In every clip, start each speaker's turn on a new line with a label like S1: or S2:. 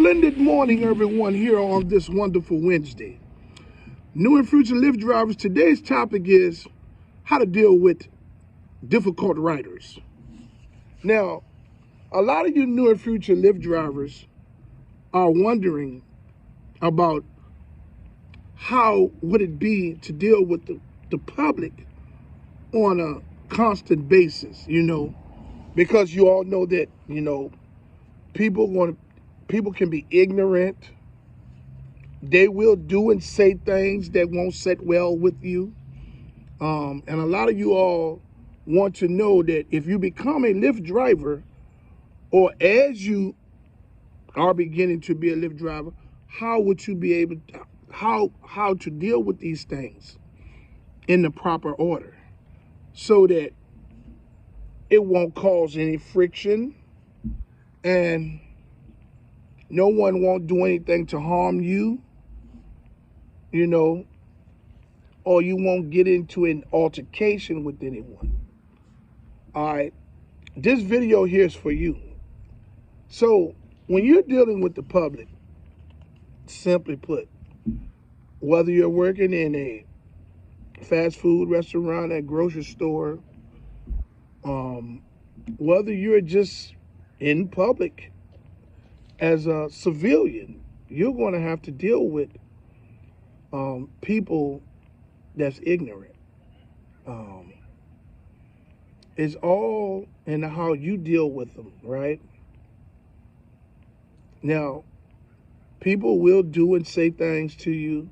S1: splendid morning, everyone, here on this wonderful Wednesday. New and future Lyft drivers, today's topic is how to deal with difficult riders. Now, a lot of you new and future Lyft drivers are wondering about how would it be to deal with the public on a constant basis, because you all know that, people can be ignorant. They will do and say things that won't sit well with you. And a lot of you all want to know that if you become a Lyft driver, or as you are beginning to be a Lyft driver, how would you be able to, how to deal with these things in the proper order so that it won't cause any friction and no one won't do anything to harm you, or you won't get into an altercation with anyone. All right, this video here is for you. So when you're dealing with the public, simply put, whether you're working in a fast food restaurant, a grocery store, whether you're just in public as a civilian, you're going to have to deal with people that's ignorant. It's all in how you deal with them, right? Now, people will do and say things to you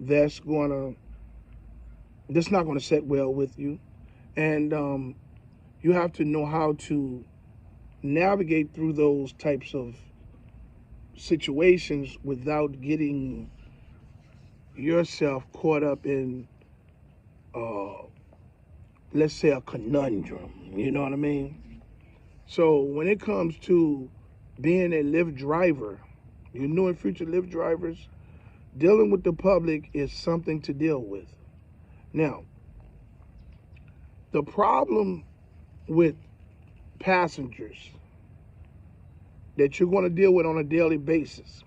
S1: that's not going to sit well with you, and you have to know how to navigate through those types of situations without getting yourself caught up in, let's say, a conundrum. You know what I mean? So when it comes to being a Lyft driver, you new and future Lyft drivers, dealing with the public is something to deal with. Now, the problem with passengers that you're going to deal with on a daily basis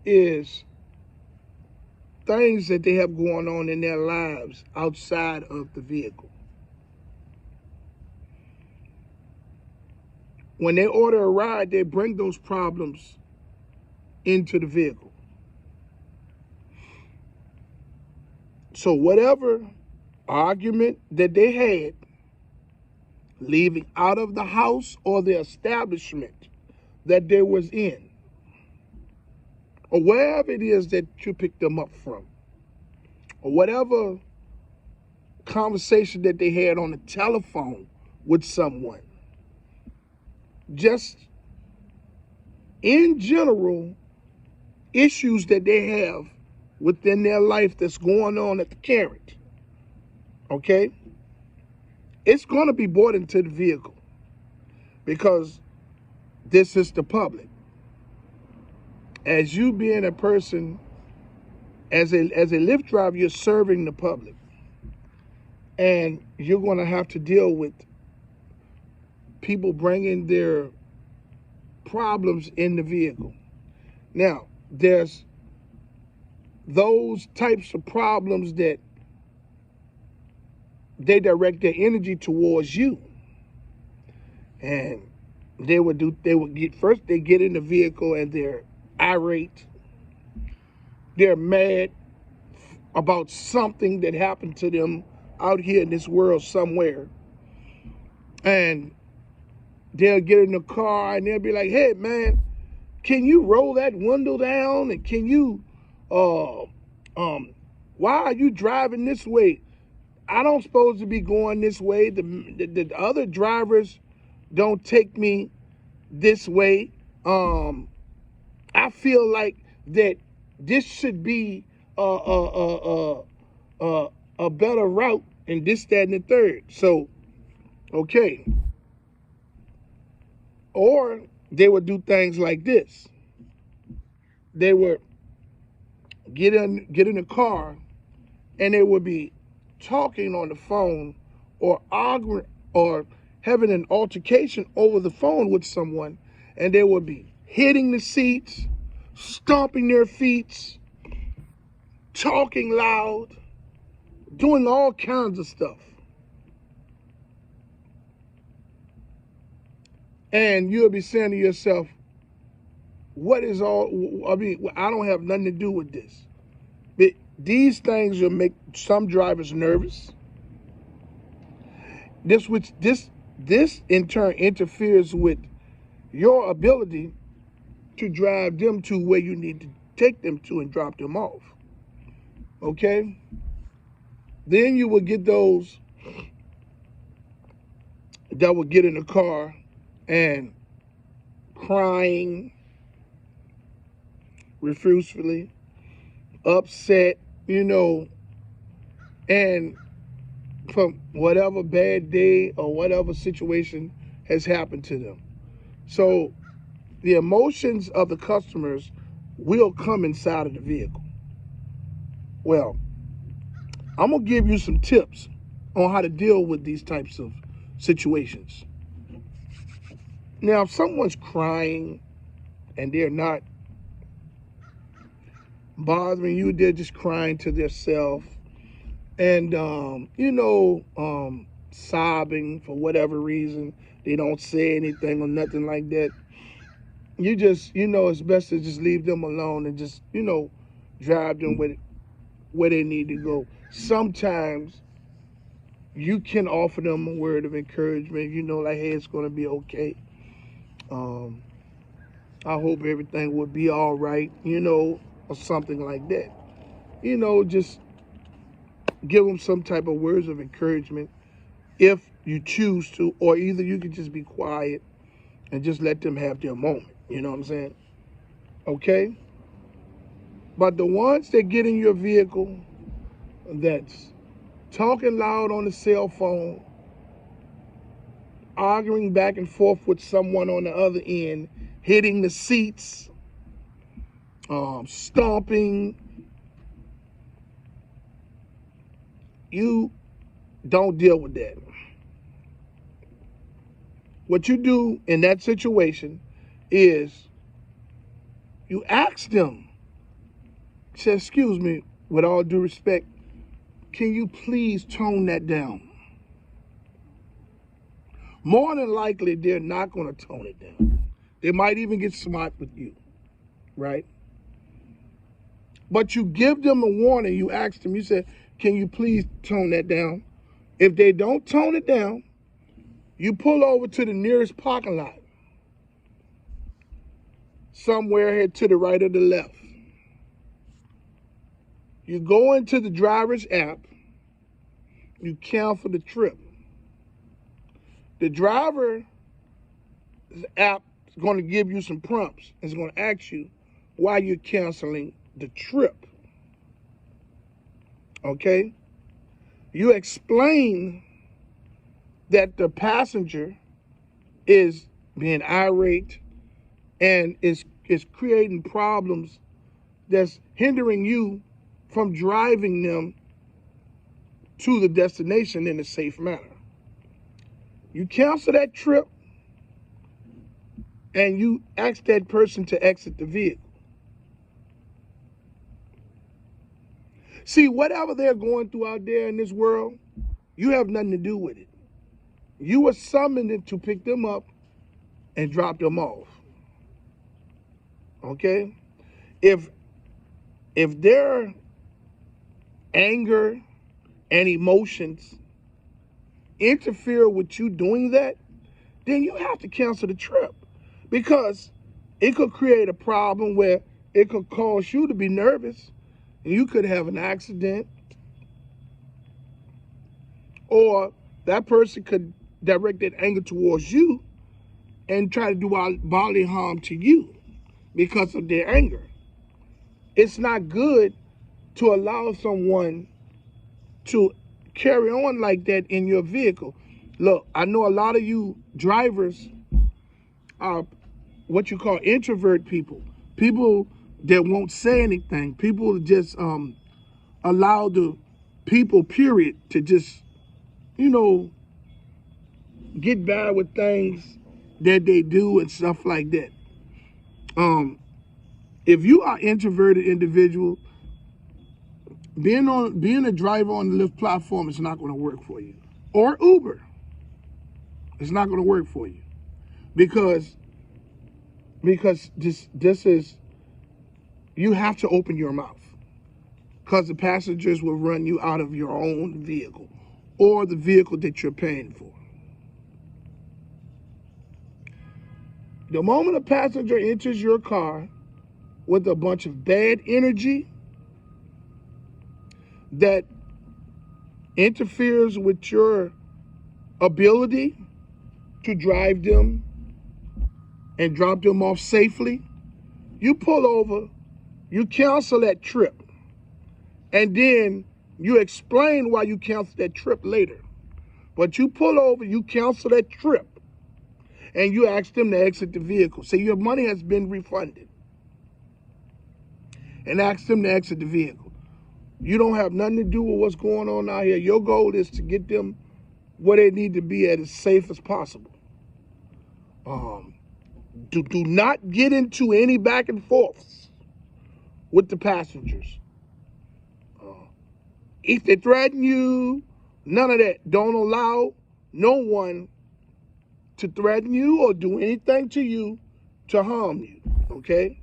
S1: is things that they have going on in their lives outside of the vehicle. When they order a ride, they bring those problems into the vehicle. So whatever argument that they had leaving out of the house or the establishment that they was in, or wherever it is that you picked them up from, or whatever conversation that they had on the telephone with someone, just in general, issues that they have within their life that's going on at the current, okay? It's going to be brought into the vehicle because this is the public. As you being a person, as a Lyft driver, you're serving the public. And you're going to have to deal with people bringing their problems in the vehicle. Now, there's those types of problems that they direct their energy towards you. And they get in the vehicle and they're irate. They're mad about something that happened to them out here in this world somewhere. And they'll get in the car and they'll be like, hey man, can you roll that window down? And can you, why are you driving this way? I don't supposed to be going this way. The other drivers don't take me this way. I feel like that this should be a better route, and this, that, and the third. So, okay. Or they would do things like this. They would get in the car, and they would be talking on the phone or arguing or having an altercation over the phone with someone, and they would be hitting the seats, stomping their feet, talking loud, doing all kinds of stuff. And you'll be saying to yourself, what is all, I mean, I don't have nothing to do with this. But these things will make some drivers nervous. This in turn interferes with your ability to drive them to where you need to take them to and drop them off. Okay? Then you will get those that will get in the car and crying profusely, upset, and from whatever bad day or whatever situation has happened to them. So the emotions of the customers will come inside of the vehicle. Well, I'm going to give you some tips on how to deal with these types of situations. Now, if someone's crying and they're not bothering you, they're just crying to themselves and, sobbing for whatever reason, they don't say anything or nothing like that, you just, it's best to just leave them alone and just, drive them where they need to go. Sometimes you can offer them a word of encouragement, like, hey, it's going to be okay. I hope everything will be all right, or something like that. Just give them some type of words of encouragement if you choose to, or either you can just be quiet and just let them have their moment. You know what I'm saying? Okay? But the ones that get in your vehicle that's talking loud on the cell phone, arguing back and forth with someone on the other end, hitting the seats, stomping, you don't deal with that. What you do in that situation is you ask them, say, excuse me, with all due respect, can you please tone that down? More than likely, they're not going to tone it down. They might even get smart with you, right? But you give them a warning. You ask them, you say, can you please tone that down? If they don't tone it down, you pull over to the nearest parking lot, somewhere here to the right or the left. You go into the driver's app, you cancel the trip. The driver's app is going to give you some prompts. It's going to ask you why you're canceling the trip. Okay? You explain that the passenger is being irate and is creating problems that's hindering you from driving them to the destination in a safe manner. You cancel that trip and you ask that person to exit the vehicle. See, whatever they're going through out there in this world, you have nothing to do with it. You were summoned to pick them up and drop them off. Okay? If their anger and emotions interfere with you doing that, then you have to cancel the trip, because it could create a problem where it could cause you to be nervous and you could have an accident, or that person could direct that anger towards you and try to do bodily harm to you because of their anger. It's not good to allow someone to carry on like that in your vehicle. Look, I know a lot of you drivers are what you call introvert people that won't say anything, people just allow the people, period, to just, get by with things that they do and stuff like that. If you are introverted individual, being a driver on the Lyft platform is not going to work for you. Or Uber. It's not going to work for you. Because this is, you have to open your mouth. Because the passengers will run you out of your own vehicle or the vehicle that you're paying for. The moment a passenger enters your car with a bunch of bad energy that interferes with your ability to drive them and drop them off safely, you pull over, you cancel that trip, and then you explain why you canceled that trip later. But you pull over, you cancel that trip, and you ask them to exit the vehicle. Say your money has been refunded. And ask them to exit the vehicle. You don't have nothing to do with what's going on out here. Your goal is to get them where they need to be at as safe as possible. Do not get into any back and forths with the passengers. If they threaten you, none of that. Don't allow no one to threaten you or do anything to you to harm you, okay?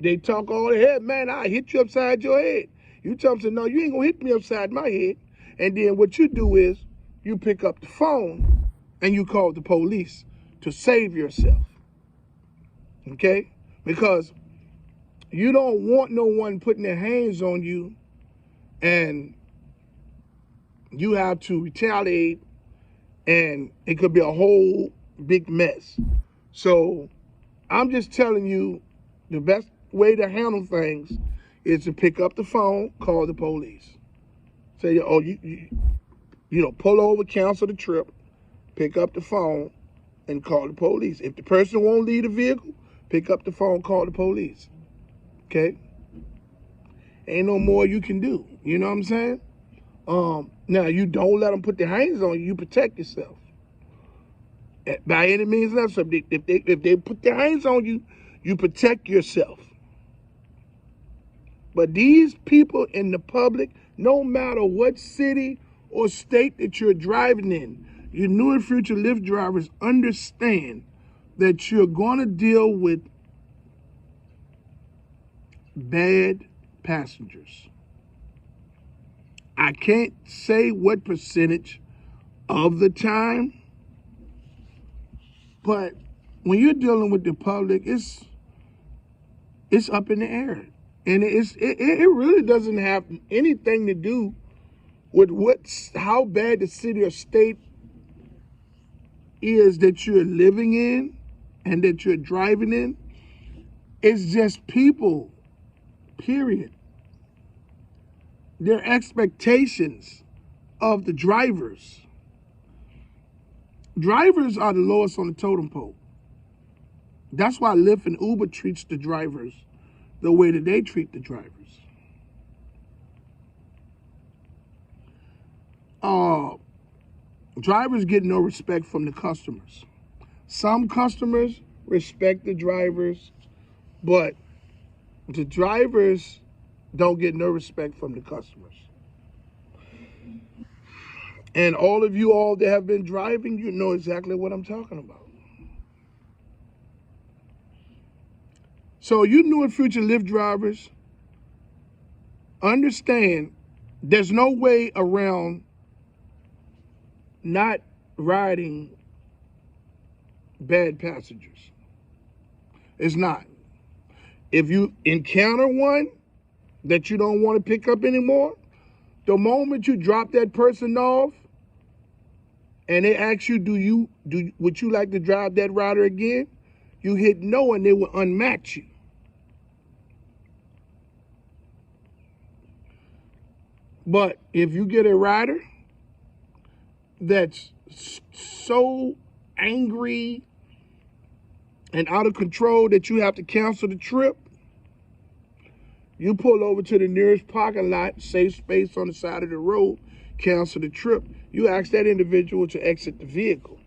S1: They talk all the head, man, I hit you upside your head. You tell them, say, no, you ain't gonna hit me upside my head. And then what you do is you pick up the phone and you call the police to save yourself, okay? Because you don't want no one putting their hands on you and you have to retaliate, and it could be a whole big mess. So I'm just telling you, the best way to handle things is to pick up the phone, call the police. Say, oh, you pull over, cancel the trip, pick up the phone, and call the police. If the person won't leave the vehicle, pick up the phone, call the police. Okay? Ain't no more you can do. You know what I'm saying? Now, you don't let them put their hands on you. You protect yourself. By any means necessary. If they put their hands on you, you protect yourself. But these people in the public, no matter what city or state that you're driving in, your new and future Lyft drivers understand that you're going to deal with bad passengers. I can't say what percentage of the time, but when you're dealing with the public, it's up in the air. And it really doesn't have anything to do with how bad the city or state is that you're living in and that you're driving in. It's just people, period. Their expectations of the drivers. Drivers are the lowest on the totem pole. That's why Lyft and Uber treats the drivers the way that they treat the drivers. Drivers get no respect from the customers. Some customers respect the drivers, but the drivers don't get no respect from the customers. And all of you all that have been driving, you know exactly what I'm talking about. So you new and future Lyft drivers, understand there's no way around not riding bad passengers. It's not. If you encounter one that you don't want to pick up anymore, the moment you drop that person off and they ask you, would you like to drive that rider again? You hit no and they will unmatch you. But if you get a rider that's so angry and out of control that you have to cancel the trip, you pull over to the nearest parking lot, safe space on the side of the road, cancel the trip. You ask that individual to exit the vehicle.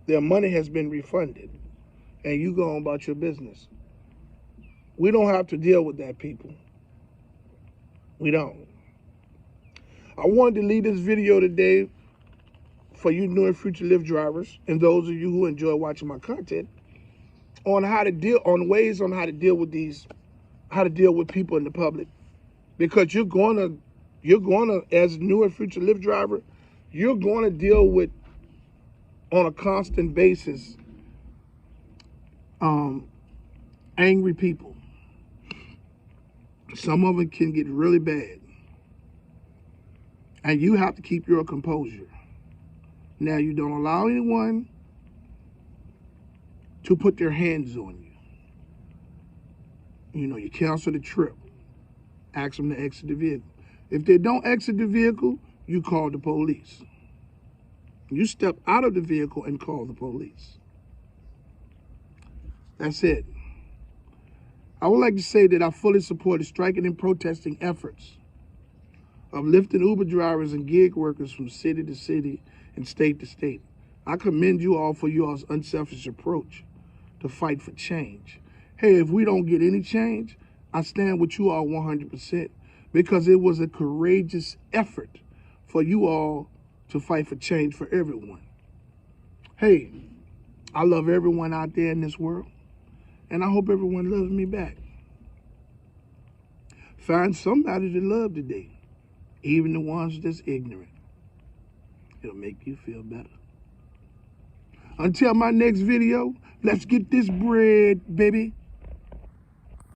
S1: Their money has been refunded. and you go on about your business. We don't have to deal with that, people. We don't. I wanted to leave this video today for you new and future Lyft drivers and those of you who enjoy watching my content on how to deal with people in the public, because you're gonna as a new and future Lyft driver, you're gonna deal with on a constant basis angry people. Some of it can get really bad, and you have to keep your composure. Now, you don't allow anyone to put their hands on you. You know, you cancel the trip. Ask them to exit the vehicle. If they don't exit the vehicle, you call the police. You step out of the vehicle and call the police. That's it. I would like to say that I fully support the striking and protesting efforts of Lyft and Uber drivers and gig workers from city to city and state to state. I commend you all for your unselfish approach to fight for change. Hey, if we don't get any change, I stand with you all 100%, because it was a courageous effort for you all to fight for change for everyone. Hey, I love everyone out there in this world, and I hope everyone loves me back. Find somebody to love today, even the ones that's ignorant. It'll make you feel better. Until my next video, let's get this bread, baby.